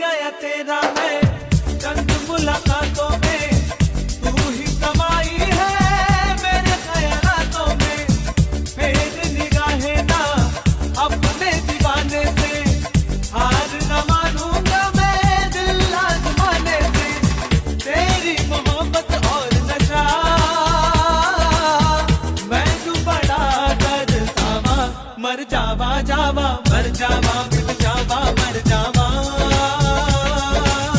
गया तेरा मैं चंद मुलाकातों में, तू ही समाई है मेरे ख्यालातों में। फेर निगाहें ना अपने दीवाने से, हार न मानूंगा मैं दिल आजमाने से। तेरी मोहब्बत और नशा मैं तू बड़ा दर्द सावा, मर जावा जावा मर जावा।